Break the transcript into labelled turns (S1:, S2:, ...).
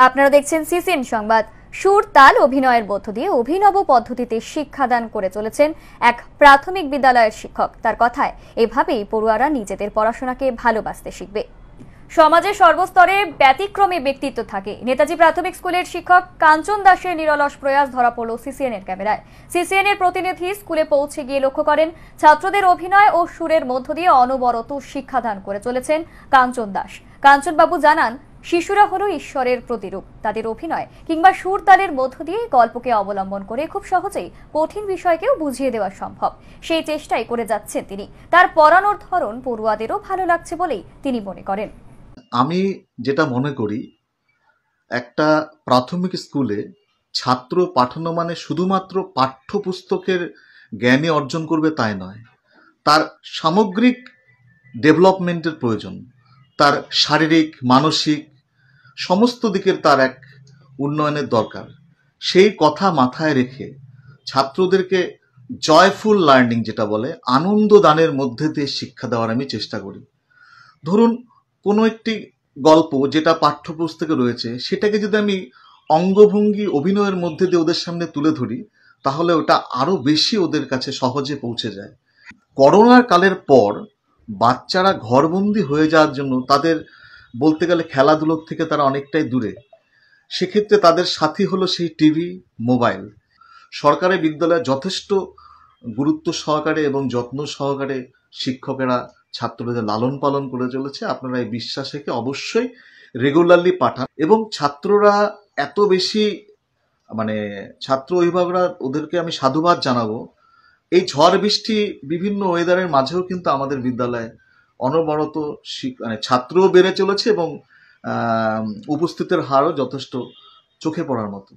S1: আপনারা দেখছেন সিসিএন সংবাদ। সুর তাল অভিনয়ের মধ্য দিয়ে অভিনব পদ্ধতিতে শিক্ষাদান করে চলেছেন এক প্রাথমিক বিদ্যালয়ের শিক্ষক। তার কথায় এভাবেই পড়ুয়ারা নিজেদের পড়াশোনাকে ভালোবাসতে শিখবে। সমাজের সর্বস্তরে ব্যতিক্রমী ব্যক্তিত্ব থাকে। নেতাজি প্রাথমিক স্কুলের শিক্ষক কাঞ্চন দাসের নিরলস প্রয়াস ধরা পড়ল সিসিএন এর ক্যামেরায়। সিসিএন এর প্রতিনিধি স্কুলে পৌঁছে গিয়ে লক্ষ্য করেন ছাত্রদের অভিনয় ও সুরের মধ্য দিয়ে অনবরত শিক্ষাদান করে চলেছেন কাঞ্চন দাস। কাঞ্চন বাবু জানান, শিশুরা হলো ঈশ্বরের প্রতিরূপ। তাদের অভিনয় কিংবা সুর তালের মধ্য দিয়ে গল্পকে অবলম্বন করে খুব সহজেই কঠিন বিষয়কেও বুঝিয়ে দেওয়া সম্ভব। সেই চেষ্টাই করে যাচ্ছেন তিনি। তার পড়ানোর ধরন পড়ুয়াদেরও ভালো লাগছে বলেই তিনি মনে করেন।
S2: আমি যেটা মনে করি, একটা প্রাথমিক স্কুলে ছাত্র পাঠানো মানে শুধুমাত্র পাঠ্যপুস্তকের জ্ঞানী অর্জন করবে তাই নয়, তার সামগ্রিক ডেভেলপমেন্টের প্রয়োজন। তার শারীরিক, মানসিক সমস্ত দিকের তার এক উন্নয়নের দরকার। সেই কথা মাথায় রেখে ছাত্রদেরকে জয়ফুল লার্নিং যেটা বলে, আনন্দ দানের মধ্যে দিয়ে শিক্ষা দেওয়ার আমি চেষ্টা করি। ধরুন, কোনো একটি গল্প যেটা পাঠ্যপুস্তকে রয়েছে, সেটাকে যদি আমি অঙ্গভঙ্গি অভিনয়ের মধ্যে দিয়ে ওদের সামনে তুলে ধরি, তাহলে ওটা আরো বেশি ওদের কাছে সহজে পৌঁছে যায়। করোনার কালের পর বাচ্চারা ঘরবন্দি হয়ে যাওয়ার জন্য তাদের বলতে গেলে খেলাধুলোর থেকে তারা অনেকটাই দূরে। সেক্ষেত্রে তাদের সাথী হলো সেই টিভি, মোবাইল। সরকারি বিদ্যালয়ে যথেষ্ট গুরুত্ব সহকারে এবং যত্ন সহকারে শিক্ষকেরা ছাত্রদের লালন পালন করে চলেছে। আপনারা এই বিশ্বাস রেখে অবশ্যই রেগুলারলি পাঠান। এবং ছাত্ররা এত বেশি ছাত্র অভিভাবকরা, ওদেরকে আমি সাধুবাদ জানাবো। এই ঝড় বৃষ্টি বিভিন্ন ওয়েদারের মাঝেও কিন্তু আমাদের বিদ্যালয়ে অনবরত ছাত্রও বেড়ে চলেছে এবং উপস্থিতের হারও যথেষ্ট চোখে পড়ার মতো।